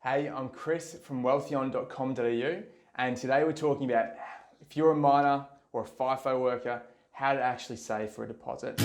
Hey, I'm Chris from wealthyon.com.au, and today we're talking about if you're a miner or a FIFO worker, how to actually save for a deposit.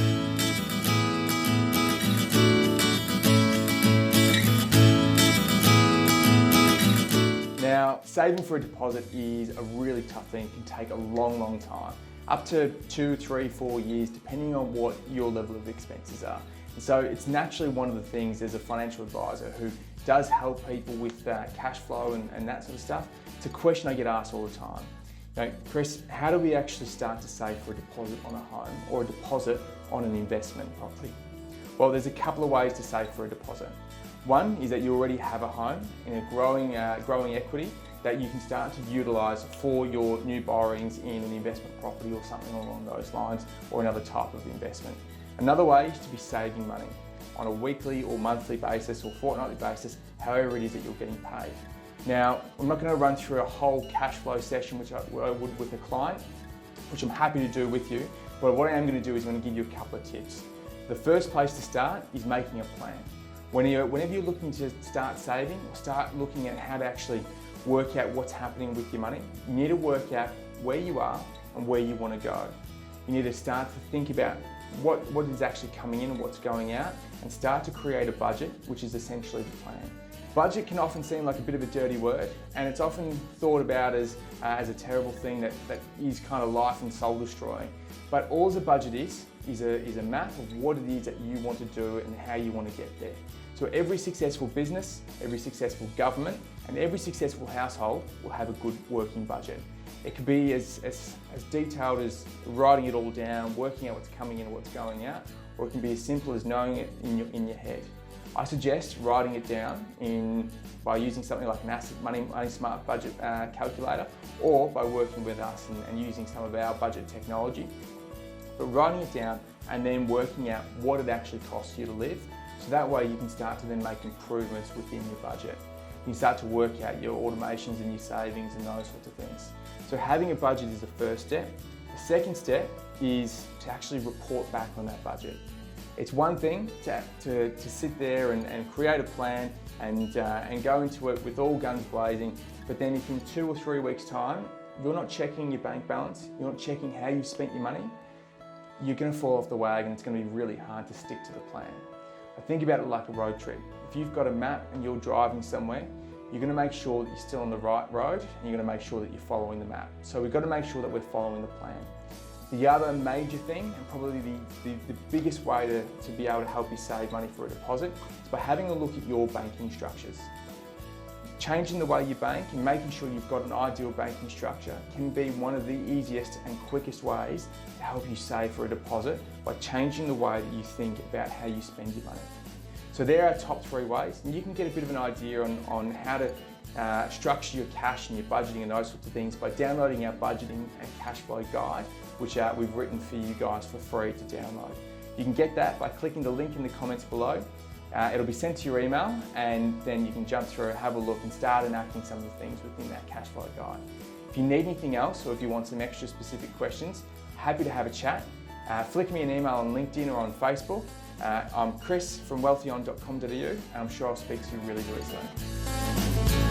Now, saving for a deposit is a really tough thing. It can take a long time, up to 2, 3, 4 years, depending on what your level of expenses are. And so it's naturally one of the things as a financial advisor who does help people with cash flow and that sort of stuff. It's a question I get asked all the time. You know, Chris, how do we actually start to save for a deposit on a home or a deposit on an investment property? Well, there's a couple of ways to save for a deposit. One is that you already have a home in a growing equity that you can start to utilise for your new borrowings in an investment property or something along those lines, or another type of investment. Another way is to be saving money on a weekly or monthly basis or fortnightly basis, however it is that you're getting paid. Now, I'm not going to run through a whole cash flow session, which I would with a client, which I'm happy to do with you, but what I am going to do is I'm going to give you a couple of tips. The first place to start is making a plan. Whenever you're looking to start saving or start looking at how to actually work out what's happening with your money, you need to work out where you are and where you want to go. You need to start to think about what is actually coming in and what's going out, and start to create a budget, which is essentially the plan. Budget can often seem like a bit of a dirty word, and it's often thought about as a terrible thing that is kind of life and soul destroying. But all a budget is a map of what it is that you want to do and how you want to get there. So every successful business, every successful government, and every successful household will have a good working budget. It could be as detailed as writing it all down, working out what's coming in and what's going out, or it can be as simple as knowing it in your head. I suggest writing it down by using something like an Money Smart budget calculator, or by working with us and using some of our budget technology. But writing it down and then working out what it actually costs you to live, so that way you can start to then make improvements within your budget. You can start to work out your automations and your savings and those sorts of things. So having a budget is the first step. The second step is to actually report back on that budget. It's one thing to sit there and create a plan and go into it with all guns blazing, but then if in 2 or 3 weeks' time you're not checking your bank balance, you're not checking how you've spent your money, you're going to fall off the wagon. It's going to be really hard to stick to the plan. I think about it like a road trip. If you've got a map and you're driving somewhere, you're going to make sure that you're still on the right road, and you're going to make sure that you're following the map. So we've got to make sure that we're following the plan. The other major thing, and probably the biggest way to be able to help you save money for a deposit, is by having a look at your banking structures. Changing the way you bank and making sure you've got an ideal banking structure can be one of the easiest and quickest ways to help you save for a deposit, by changing the way that you think about how you spend your money. So there are our top 3 ways, and you can get a bit of an idea on how to structure your cash and your budgeting and those sorts of things by downloading our budgeting and cash flow guide, which we've written for you guys for free to download. You can get that by clicking the link in the comments below. It'll be sent to your email, and then you can jump through, have a look and start enacting some of the things within that cash flow guide. If you need anything else, or if you want some extra specific questions, happy to have a chat. Flick me an email on LinkedIn or on Facebook. I'm Chris from wealthyon.com.au, and I'm sure I'll speak to you really soon.